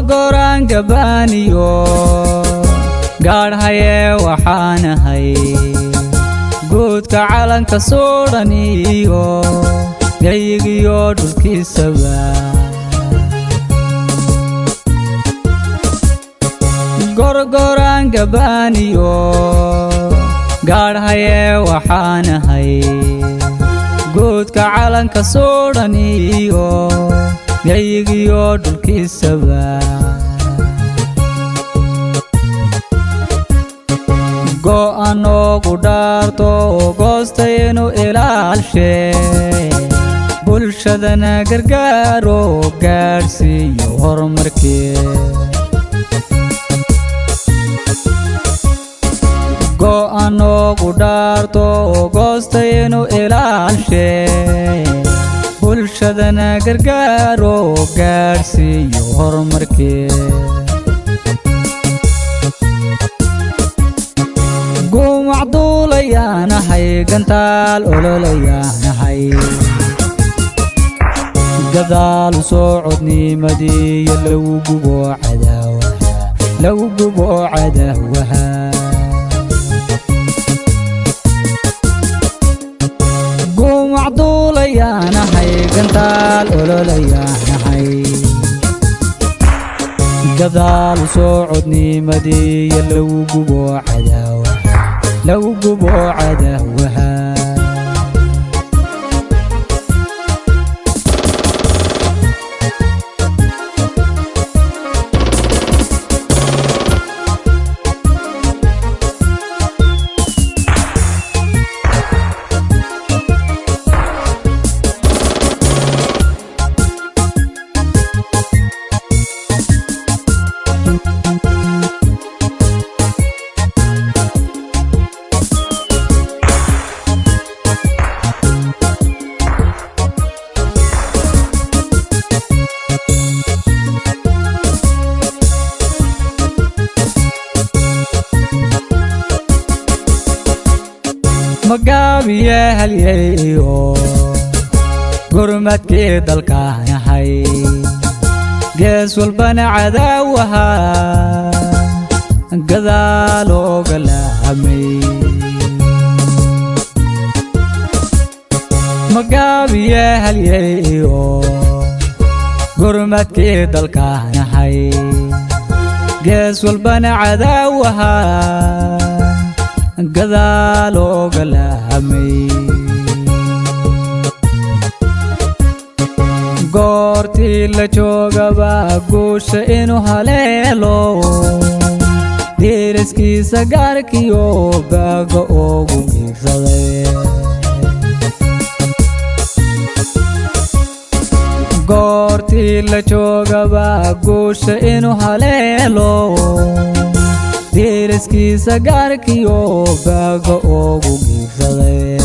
gorgoran gabaniyo gaadhaye waxaanahay guudka calanka soodhaniyo gayigiyo dhulkiisaba gorgoran gabaniyo gaadhaye waxaanahay guudka calanka soodhaniyo gayigiyo dhulkiisaba go'an oogu dhaarto goostaynu ilaalshe bulshadana gargaaro gaadhsiiyo horumarkee go'an oogu dhaarto goostaynu ilaalshe bulshadana gargaaro gaadhsiiyo horumarkee gumacduulayaanahay gantaal ololayaanahay gadaal socodnimadiiyo lagu gubo cadaawaha gumacduulayaanahay gantaal ololayaanahay gadaal socodnimadiiyo lagu gubo cadaawaha magaabiye halyeeyo gurmadkii dalkaanahay gees walbana cadaawaha gadaal ooga lahamay magaabiye halyeeyo gurmadkii dalkaanahay gees walbana cadaawaha gadaal ooga lahamay goortii la joogaba guusha inuu haleelo deeriskiisa gaarkiyo gaaga oogu giigsaday goortii la joogaba guusha inuu haleelo deeriskiisa gaarkiyo gaaga oogu giigsaday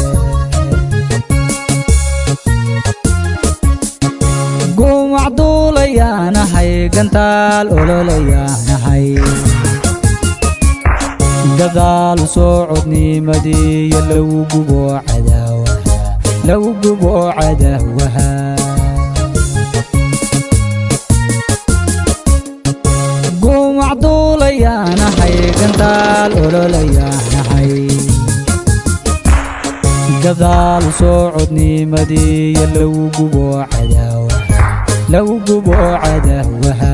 gumacduulayaanahay gantaal ololayaanahay gadaal socodnimadiiyo lagu gubo cadaawaha gumacduulayaanahay gantaal ololayaanahay gadaal socodnimadiiyo lagu gubo cadaawaha